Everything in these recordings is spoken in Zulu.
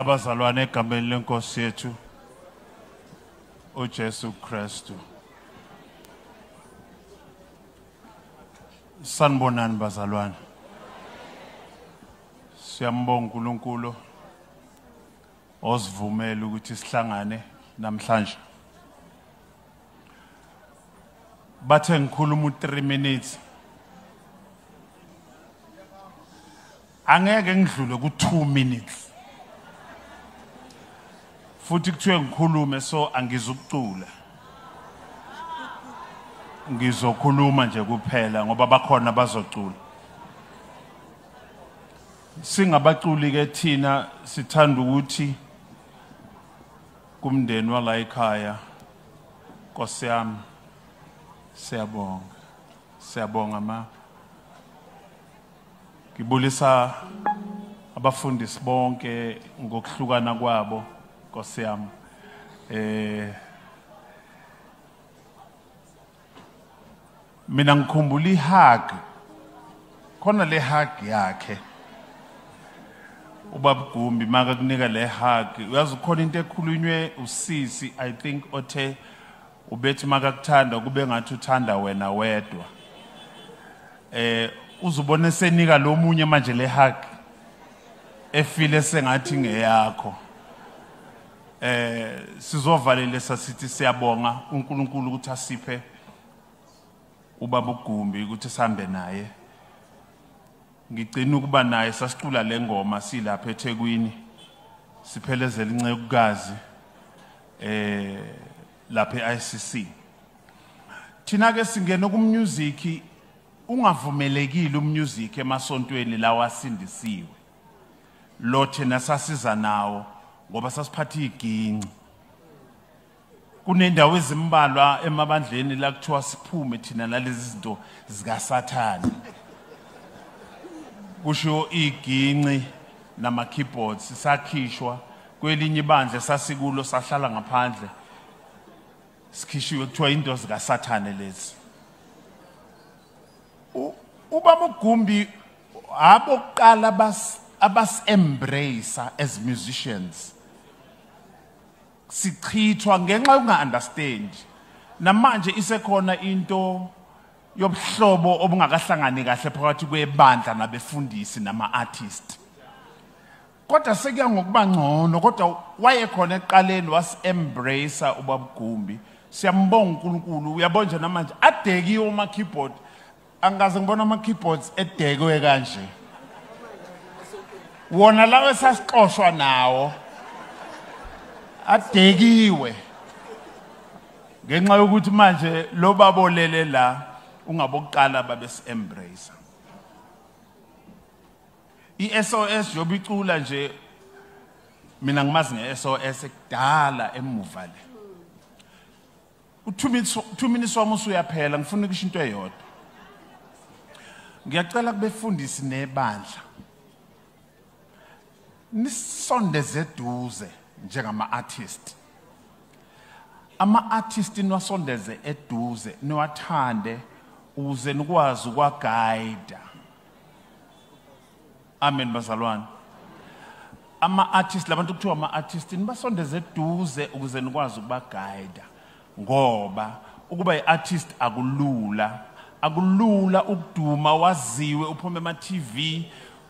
Abazalwane egameni lenkosi yethu uJesu Kristu. Sanibonani bazalwane. Siyambonga uNkulunkulu osivumela ukuthi sihlangane namhlanje. Bathe ngikhuluma 3 minutes. Angeke ngidlule ku2 minutes. Futhi kuthiwe ngikhulume so angizukucula. Ngizokhuluma nje kuphela ngoba bakhona bazocula. Singabaculi ke thina sithanda ukuthi kumndeni wala ekhaya Nkosi yami siyabonga. Siyabonga ma. Ngibulisa abafundisi bonke ngokuhlukana kwabo. Nkosi yami mina ngikhumbula ihug khona le hug yakhe ubaba Gumbi maka kunika le hug uyazi khona into ekhulunywe usisi I think othe ubethi maka kuthanda kube ngathi uthanda wena wedwa uzubone senika lo munye manje le hug efile sengathi ngeyakho. Sizovalela sasithi siyabonga uNkulunkulu ukuthi asiphe ubaba uGumbi ukuthi sihambe naye. Ngicela ukuba naye sasicula le ngoma silapha eThekwini siphelezela incekukazi lapha eICC. Thina ke singena kummusic ungavumelekile ummusic emasontweni lawa asindisiwe. Lo thina sasiza nawo ngoba sasiphatha iginci. Kunendawo ezimbalwa emabandleni la kuthiwa siphume thina nalezi zinto zika Sathane. Kusho iginci nama keyboards sakhishwa kwelinye ibandla sasikulo sahlala ngaphandle. Sikhishiwe kuthiwa into zika Sathane lezi. Ubaba uGumbi abokuqala abas-embrace as musicians. Sichithwa ngenxa yokunga-understand. Namanje isekhona into yobuhlobo obungakahlangani kahle phakathi kwebandla nabefundisi nama-artist. Kodwa sekuya ngokuba ngcono kodwa wayekhona eqaleni was-embrace ubaba uGumbi. Siyambonga uNkulunkulu uyabona nje namanje adekiwe ama-keyboard. Angaze ngibona ama-keyboards edekwe kanje. Wona lawe sasixoshwa nawo adekiwe ngenxa yokuthi manje lo babolele la ungabokuqala babesi-embrace. iSOS yobicula nje mina ngimazi ngeSOS ekudala emuva le. U2 minutes wami usuyaphela ngifuna ukusho into eyodwa. Ngiyacela kubefundisi nebandla nisondeze eduze njengama-artist. Ama-artist niwasondeze eduze niwathande ukuze nikwazi ukwaguide. Amen bazalwane. Ama-artist labantu kuthiwa ama-artist nibasondeze eduze ukuze nikwazi ukubaguide ngoba ukuba yi-artist akulula. Akulula ukuduma waziwe uphume ema-TV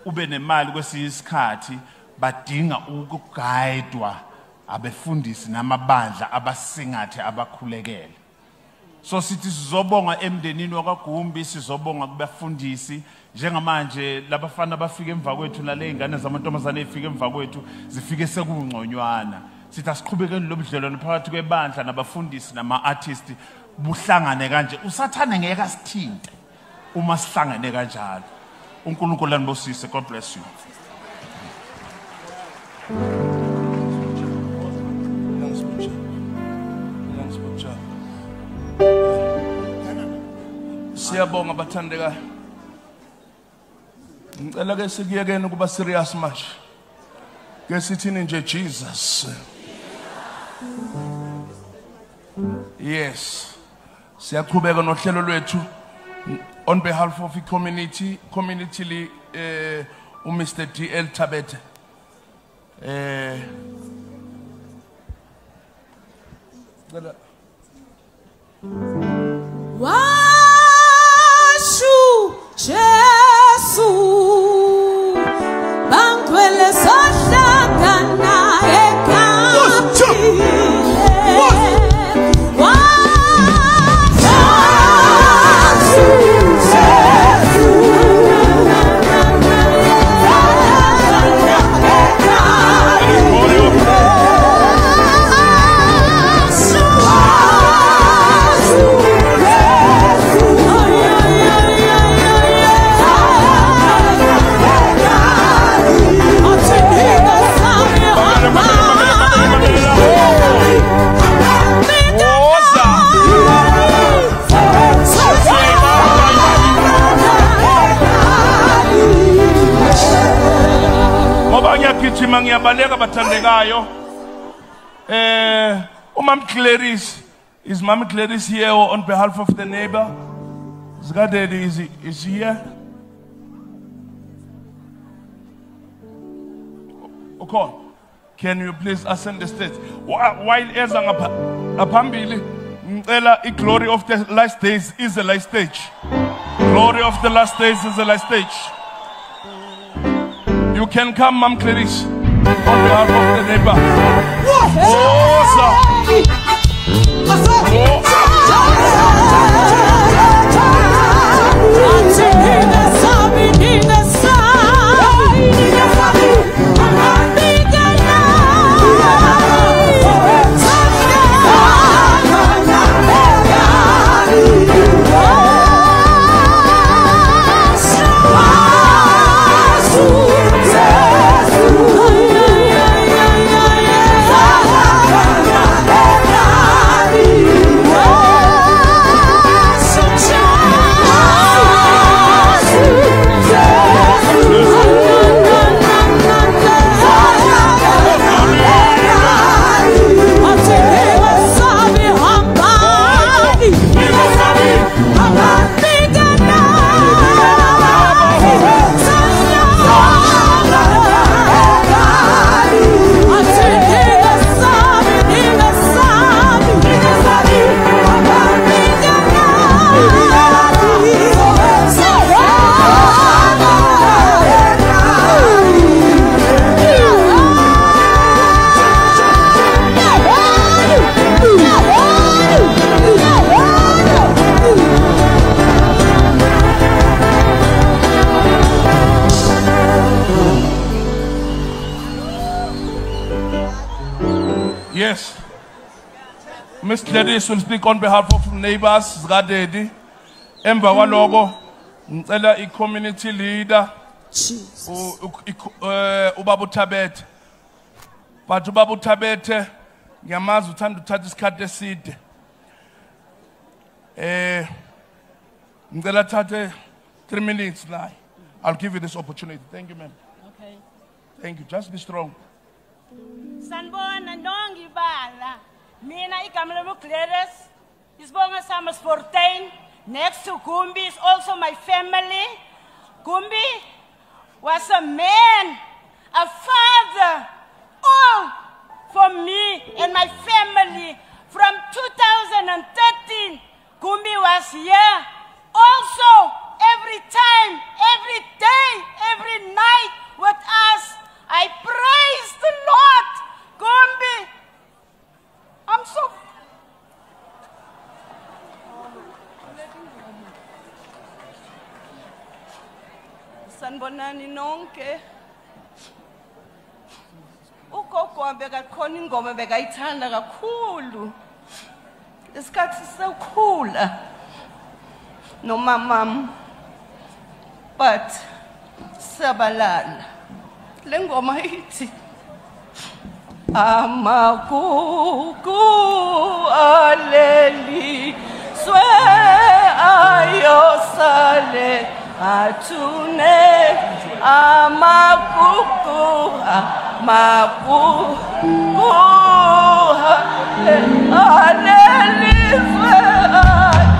ube nemali kwesinye isikhathi badinga ukuguidwa abefundisi namabandla abasingathe abakhulekele. So sithi sizobonga emndenini wakwaGumbi sizobonga kubafundisi njengamanje labafana bafika emva kwethu nale ingane zamantombazane efika emva kwethu zifike sekungconywana. Sithi asiqhubekeni lobudlelwano phakathi kwebandla nabafundisi nama-artist buhlangane kanje. USathane ngeke asithinte uma sihlangane kanjalo. uNkulunkulu anibusise. God bless you. Siyabonga bathandeka. Ngicela ke sikuyekeni ukuba serious manje. Ke sithini nje Jesus. Yes. Siyaqhubeka nohlelo lwethu on behalf of the community Mr. DL Tabete Washu Jesu Bangwele Soshakana Ngiyabaleka bathandekayo. Umam Clarice, is Mama Clarice here on behalf of the neighbor? Zgadedi is here. Okay. Can you please ascend the stage? While eza ngaphambili ngicela glory of the last days is the last stage. Glory of the last days is the last stage. You can come, Mom Clarice, on behalf of the neighbor. Yes. Miss Clarice will speak on behalf of neighbors. Zgadedi. Emva kwaloko ngicela i-community leader ubaba uThabethe. But ubaba uThabethe ngiyamazi uthanda uthatha isikhathi eside. Ngicela thathe 3 minutes la. I'll give you this opportunity. Thank you, ma'am. Okay. Thank you. Just be strong. Sanibona nongibala. Mina igama lami Clarice. Isibongo sami Sportain. Next to Gumbi is also my family. Gumbi was a man, a father, all for me and my family. From 2013, Gumbi was here. Also, every time, every day, every night with us. I praise the Lord. Gumbi, I'm so... Sanibonani nonke. Ugogo wami bekakhona ingoma bekayithanda kakhulu. Isikhathi sisakhula nomamam. But sabalala. Le ngoma ithi amagugu aleli swe ayosale atune amagugu aleli swe ayosale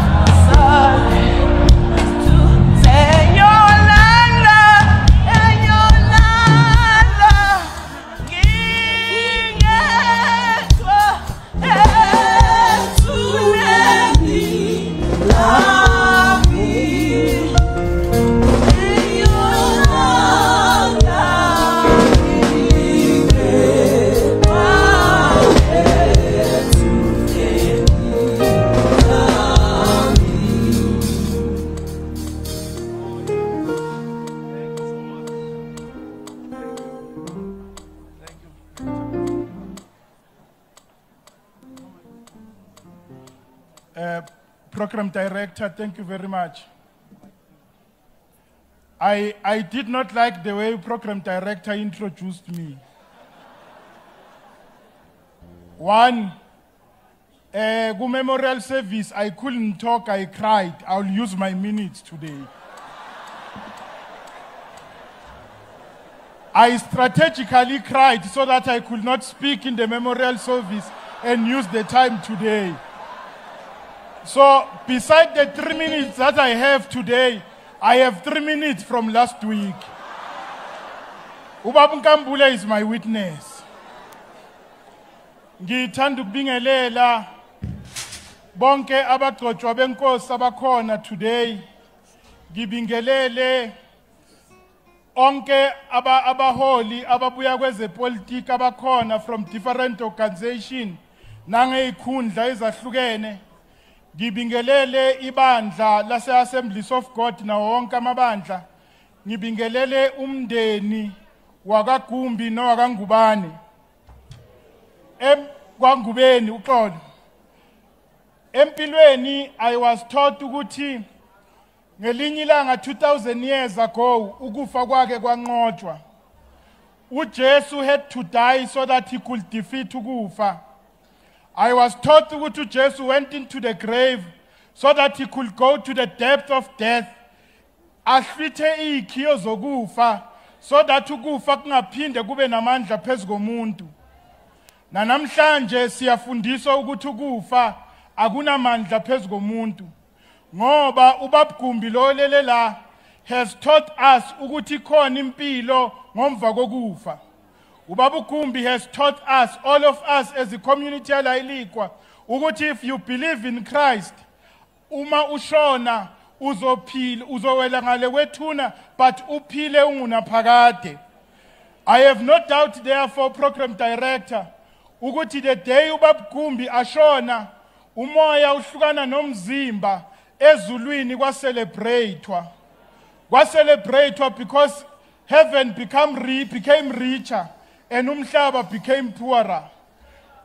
Señor Lala, Program Director, thank you very much. I did not like the way Program Director introduced me. One, memorial service, I couldn't talk, I cried. I'll use my minutes today. I strategically cried so that I could not speak in the memorial service and use the time today. So, beside the 3 minutes that I have today, I have 3 minutes from last week. Ubaba Nkambule is my witness. Ngithanda ukubingelela bonke abagcotshwa benkosi abakhona today. Ngibingelele onke abaholi ababuya kwezepolitiki abakhona from different organizations nangeyikhundla ezahlukene. Ngibingelele ibandla lase Assemblies of God na wonke amabandla. Ngibingelele umndeni wakaGumbi nowakangubane. Kwangubeni uxolo. Empilweni I was taught ukuthi ngelinye ilanga 2000 years ago ukufa kwakhe kwanqotshwa. uJesu had to die so that he could defeat ukufa. I was taught that Jesus went into the grave so that he could go to the depth of death. Ahlwithe ikhiyo zokufa so that ukufa kungaphinde kube namandla phezu komuntu. Na namhlanje siyafundiswa ukuthi ukufa akunamandla phezu komuntu. Ngoba ubabGumbi lo lele la has taught us ukuthi khona impilo ngomva kokufa. Ubaba uGumbi has taught us, all of us as a community yaLayilikwa, ukuthi if you believe in Christ, uma ushona uzophila, uzowela ngale kwethuna, but uphile ungunaphakade. I have no doubt therefore, Program Director, ukuthi the day ubaba uGumbi ashona, umoya uhlukana nomzimba ezulwini kwacelebratewa. Kwacelebratewa because heaven became richer. And umhlaba became poorer.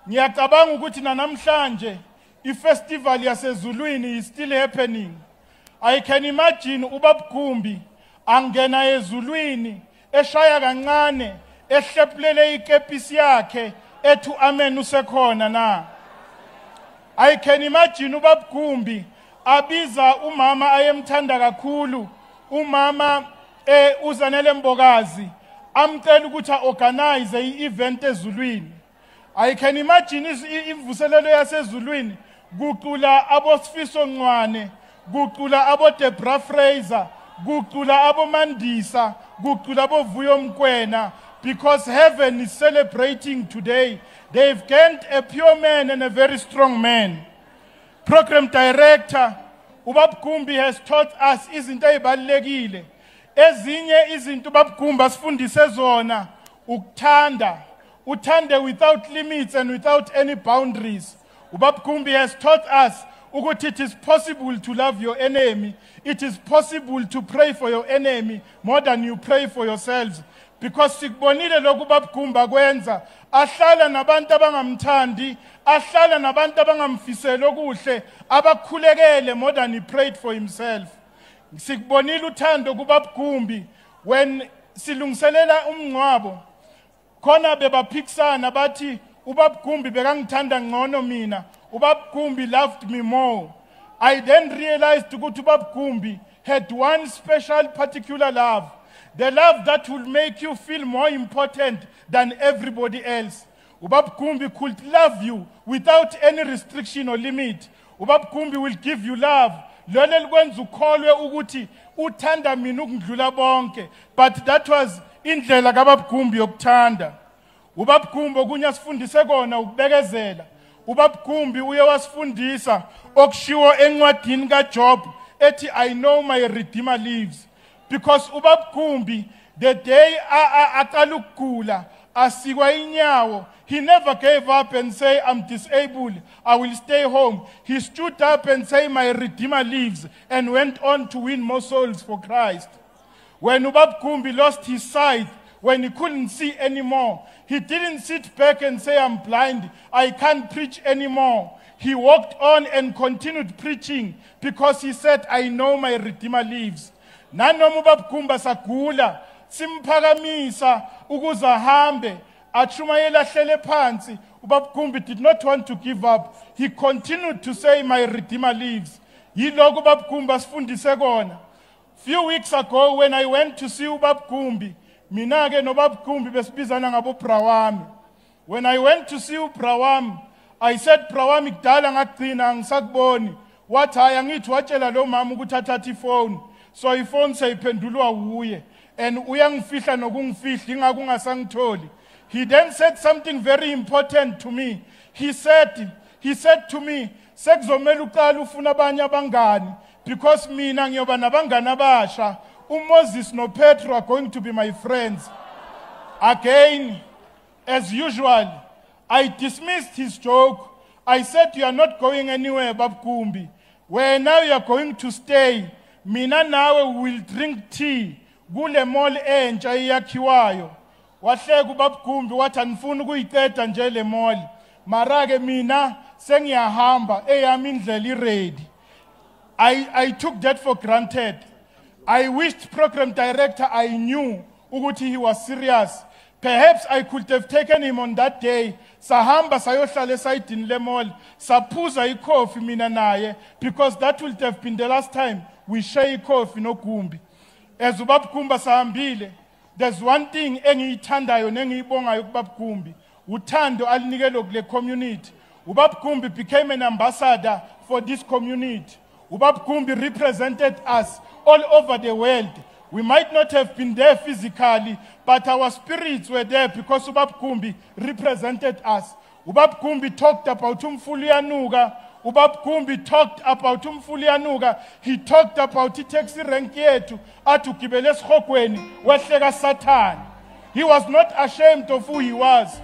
Ngiyacabanga ukuthi namhlanje ifestival yasezulwini is still happening. I can imagine ubaba uGumbi angena ezulwini eshaya kancane ehlephulele ikepisi yakhe ethu amen usekhona na. I can imagine ubaba uGumbi abiza umama ayemthanda kakhulu, umama uZanele Mbokazi, amcela ukuthi organize i-event ezulwini. I can imagine imvuselelo yasezulwini kuqula abosifiso Ncwane, kuqula aboDebra Fraser, kuqula aboMandisa, kuqula aboVuyo Mkwena, because heaven is celebrating today. They've gained a pure man and a very strong man. Program Director, ubaba uGumbi has taught us izinto ezibalekile. Ezinye izinto babGumbi asifundise zona ukuthanda, uthande without limits and without any boundaries. ubabGumbi has taught us ukuthi it is possible to love your enemy. It is possible to pray for your enemy more than you pray for yourselves. Because sikubonile lokhu babGumbi akwenza, ahlala nabantu abangamthandi, ahlala nabantu abangamfisela okuhle, abakhulekele more than he prayed for himself. Sikubonile uthando kubabGumbi when silungiselela umngcwabo khona bebaphikisana bathi ubabGumbi bekangithanda ngcono mina, ubabGumbi loved me more. I then realized ukuthi ubabGumbi had one special particular love, the love that will make you feel more important than everybody else. ubabGumbi could love you without any restriction or limit. ubabGumbi will give you love. Lolo likwenza ukholwe ukuthi uthanda mina ukudlula bonke, but that was indlela kababGumbi yokuthanda. ubabGumbi okunye asifundise kona ukubekezela. ubabGumbi uye wasifundisa okushiwo encwadini kaJob ethi I know my Redeemer lives. Because ubabGumbi the day aqala ukugula asikwa inyawo, he never gave up and say, I'm disabled, I will stay home. He stood up and said, my Redeemer lives, and went on to win more souls for Christ. When ubabGumbi lost his sight, when he couldn't see anymore. He didn't sit back and say, I'm blind, I can't preach anymore. He walked on and continued preaching because he said, I know my Redeemer lives. Nanoma ubaba Gumba sagula, simphakamisa ukuze ahambe, achumayela ahlele phansi. Ubaba Gumbi did not want to give up. He continued to say, my Redeemer lives. Yiloko ubaba Gumba sifundise kona. Few weeks ago when I went to see ubaba Gumbi, mina ke nobaba Gumbi besibizana ngabo Brawami. When I went to see uBrawami, I said Brawami kudala ngagcina ngisakuboni. Wathi hayi angithi watshela lo mama ukuthi athathe ifone. So ifone sayiphendulwa uye and uyangifihla nokungifihla ingakho ungasangitholi. He then said something very important to me. He said to me, sekuzomela uqala ufuna abanye abangani because mina ngiyoba nabangani abasha. Moses no Petro are going to be my friends. Again, as usual, I dismissed his joke. I said, you are not going anywhere, Bab Gumbi. Where now you are going to stay, mina nawe will drink tea. Gule mall entsha iyakhiwayo. Wahleka ubaba Gumbi wathi anifuni ukuyiqeda nje le mall. Mara ke mina sengiyahamba eyami indlela iready. I took that for granted. I wished program director I knew ukuthi he was serious. Perhaps I could have taken him on that day. Sahamba sayohlala esayidini le mall. Saphuza ikhofi mina naye because that would have been the last time we share ikhofi no Gumbi. As ubaba Gumba sahambile, there's one thing engiyithandayo nengiyibongayo kubaba Gumbi. Uthando alinikelo kule community. Ubaba Gumbi became an ambassador for this community. Ubaba Gumbi represented us all over the world. We might not have been there physically, but our spirits were there because Ubaba Gumbi represented us. Ubaba Gumbi talked about umfuliyanuka. Ubaba Gumbi talked about umfuliyanuka. He talked about itaxi rank yethu atugibele esikhokweni wehleka Satan. He was not ashamed of who he was.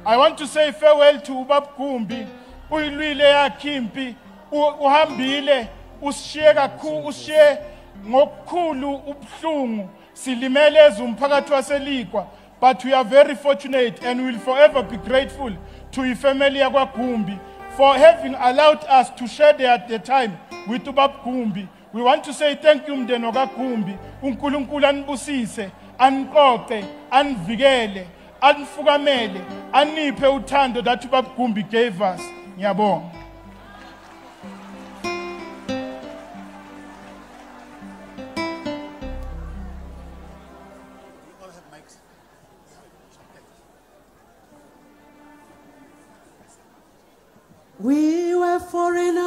I want to say farewell to Ubaba Gumbi. Uyilwile yakimpi, uhambile, ushiye kakhulu, ushiye ngokukhulu ubuhlungu. Silimele umphakathi waseLikwa, but we are very fortunate and will forever be grateful to ifamily yakwa Gumbi for having allowed us to share the time with Ubaba Gumbi. We want to say thank you mndeni kaGumbi. uNkulunkulu anibusise, aniqoqe, anivikele, anifukamele, aniphe uthando that Ubaba Gumbi gave us. Ngiyabonga. We were foreigners.